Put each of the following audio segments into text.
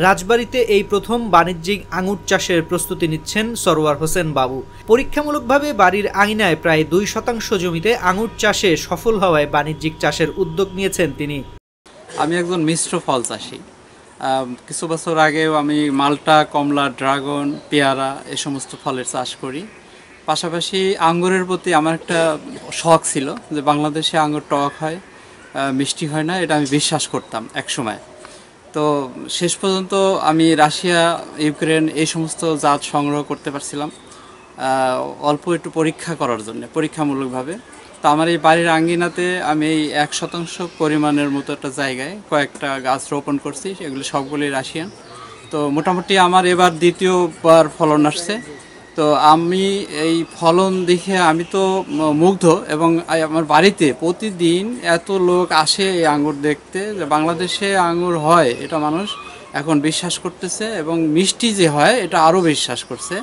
রাজবাড়ীতে এই প্রথম বাণিজ্যিক আঙুর চাষের প্রস্তুতি নিচ্ছেন সরওয়ার হোসেন বাবু। পরীক্ষামূলকভাবে বাড়ির আঙিনায় প্রায় 2% জমিতে আঙুর চাষে সফল হওয়ায় বাণিজ্যিক চাষের উদ্যোগ নিয়েছেন তিনি। আমি একজন মিশ্র ফল চাষি। কিছু বছর আগেও আমি মাল্টা, কমলা, ড্রাগন, পেয়ারা এই সমস্ত ফলের চাষ করি। পাশাপাশি আঙ্গুরের প্রতি আমার একটা শখ ছিল যে বাংলাদেশে আঙ্গুর টক হয়, মিষ্টি হয় না, এটা আমি বিশ্বাস করতাম একসময়। তো শেষ পর্যন্ত আমি রাশিয়া, ইউক্রেন এই সমস্ত জাত সংগ্রহ করতে পারছিলাম অল্প একটু পরীক্ষা করার জন্য, পরীক্ষামূলকভাবে। তো আমার এই বাড়ির আঙ্গিনাতে আমি এই 1% পরিমাণের মতো একটা জায়গায় কয়েকটা গাছ রোপণ করছি, এগুলো সবগুলি রাশিয়ান। তো মোটামুটি আমার এবার দ্বিতীয়বার ফলন আসছে। তো আমি এই ফলন দেখে আমি তো মুগ্ধ, এবং আমার বাড়িতে প্রতিদিন এত লোক আসে এই আঙ্গুর দেখতে, যে বাংলাদেশে আঙ্গুর হয় এটা মানুষ এখন বিশ্বাস করতেছে, এবং মিষ্টি যে হয় এটা আরও বিশ্বাস করছে।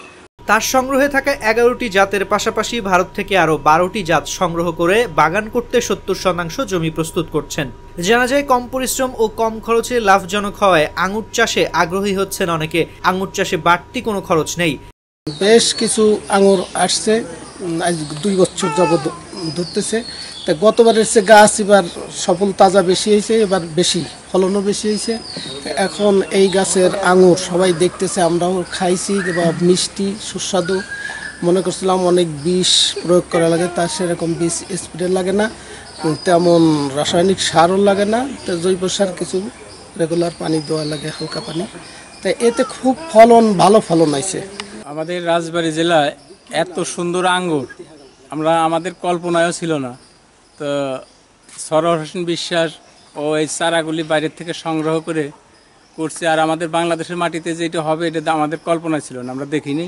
তার সংগ্রহে থাকা 11টি জাতের পাশাপাশি ভারত থেকে আরও 12টি জাত সংগ্রহ করে বাগান করতে 70% জমি প্রস্তুত করছেন। জানা যায় কম পরিশ্রম ও কম খরচে লাভজনক হওয়ায় আঙুর চাষে আগ্রহী হচ্ছেন অনেকে। আঙুর চাষে বাড়তি কোনো খরচ নেই। বেশ কিছু আঙুর আসছে, আজ 2 বছর যাবত ধরতেছে। তা গতবারের চেয়ে গাছ এবার সফল তাজা বেশি হয়েছে, এবার বেশি ফলনও বেশি হয়েছে। এখন এই গাছের আঙুর সবাই দেখতেছে, আমরাও খাইছি, বা মিষ্টি সুস্বাদু। মনে করছিলাম অনেক বিষ প্রয়োগ করা লাগে, তার সেরকম বিষ স্প্রে লাগে না, তেমন রাসায়নিক সারও লাগে না। তো জৈব সার কিছু, রেগুলার পানি দেওয়া লাগে, হালকা পানি। তাই এতে খুব ফলন, ভালো ফলন হয়েছে। আমাদের রাজবাড়ী জেলায় এত সুন্দর আঙ্গুর আমাদের কল্পনায়ও ছিল না। তো সরওয়ার হোসেন বিশ্বাস ও এই চারাগুলি বাইরের থেকে সংগ্রহ করে করছে, আর আমাদের বাংলাদেশের মাটিতে যেটা হবে এটা আমাদের কল্পনায় ছিল না, আমরা দেখিনি।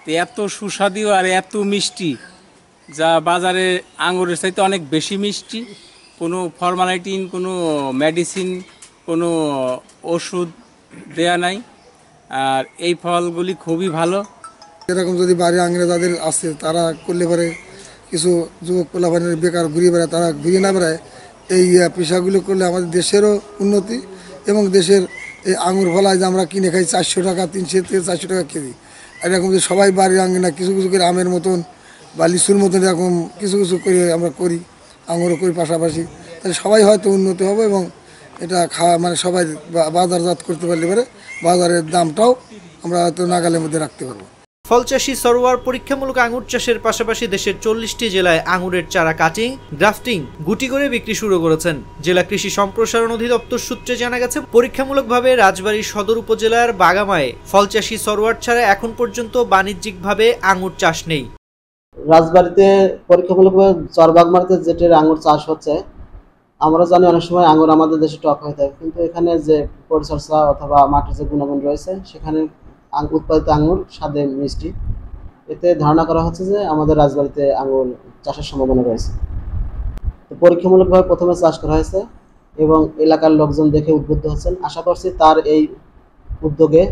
তো এত সুস্বাদু আর এত মিষ্টি, যা বাজারে আঙ্গুরের চাইতে অনেক বেশি মিষ্টি। কোনো ফরমালিটিন, কোনো মেডিসিন, কোনো ওষুধ দেয়া নাই। আর এই ফলগুলি খুবই ভালো। এরকম যদি বাড়ির আঙিনা যাদের আছে তারা করলে পারে, কিছু যুবক পোলাপানের বেকার ঘুরিয়ে বেড়ায়, তারা ঘুরিয়ে না বেড়ায়, এই পেশাগুলো করলে আমাদের দেশেরও উন্নতি, এবং দেশের এই আঙুর ফলায় যে আমরা কিনে খাই 400 টাকা, 300 থেকে 400 টাকা কেজি। এরকম যে সবাই বাড়ির আঙিনা কিছু কিছু করে আমের মতন বা লিচুর মতন এরকম কিছু কিছু করে আমরা করি, আঙুরও করি পাশাপাশি, তাহলে সবাই হয়তো উন্নতি হবে, এবং এটা খাওয়া মানে সবাই বাজারজাত করতে পারলে পারে বাজারের দামটাও আমরা হয়তো নাগালের মধ্যে রাখতে পারবো। ফলচাষী সরওয়ার পরীক্ষামূলক আঙুর চাষের পাশাপাশি দেশের 40টি জেলায় আঙুরের চারা কাটিং, গ্রাফটিং, গুটি করে বিক্রি শুরু করেছেন। জেলা কৃষি সম্প্রসারণ অধিদপ্তর সূত্রে জানা গেছে, পরীক্ষামূলকভাবে রাজবাড়ী সদর উপজেলার বাগামায় ফলচাষী সরওয়ার ছাড়া এখন পর্যন্ত বাণিজ্যিকভাবে আঙুর চাষ নেই। রাজবাড়ীতে পরীক্ষামূলকভাবে চরবাগমারিতে যেটার আঙুর চাষ হচ্ছে, আমরা জানি অনেক সময় আঙুর আমাদের দেশে টক হয়ে থাকে, কিন্তু এখানে যে পরিচর্যা অথবা মাটির যে গুণাগুণ রয়েছে, সেখানে উৎপাদিত আঙুর স্বাদে মিষ্টি। এতে ধারণা করা হচ্ছে যে আমাদের রাজবাড়ীতে আঙুর চাষের সম্ভাবনা রয়েছে। তো পরীক্ষামূলকভাবে প্রথমে চাষ করা হয়েছে, এবং এলাকার লোকজন দেখে উদ্বুদ্ধ হচ্ছেন। আশা করছি তার এই উদ্যোগে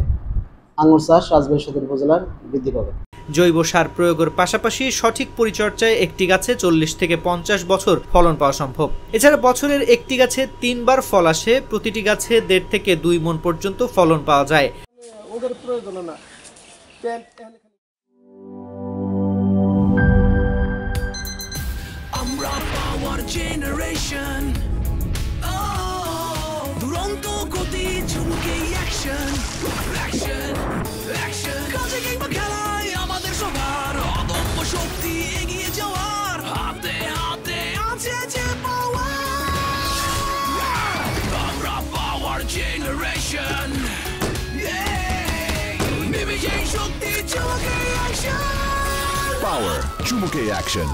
আঙুর চাষ রাজবাড়ী সদর উপজেলার বৃদ্ধি পাবে। জৈব সার প্রয়োগের পাশাপাশি সঠিক পরিচর্যায় একটি গাছে 40 থেকে 50 বছর ফলন পাওয়া সম্ভব। এছাড়া বছরের একটি গাছে 3 বার ফল আসে, প্রতিটি গাছে 1.5 থেকে 2 মণ পর্যন্ত ফলন পাওয়া যায়। ওদের প্রয়োজন না। আমরা পাওয়ার জেনারেশন, দুরন্ত গতি, ঝুঁকে অ্যাকশন, অ্যাকশন, অ্যাকশন। কাজে কিংবা খেলায় আমাদের সবার অদম্য শক্তি, এগিয়ে যাওয়ার হাতে হাতে আছে যে পাওয়ার। আমরা পাওয়ার জেনারেশন, শক্তি চুমুকে অ্যাকশন। পাওয়ার চুমুকে অ্যাকশন।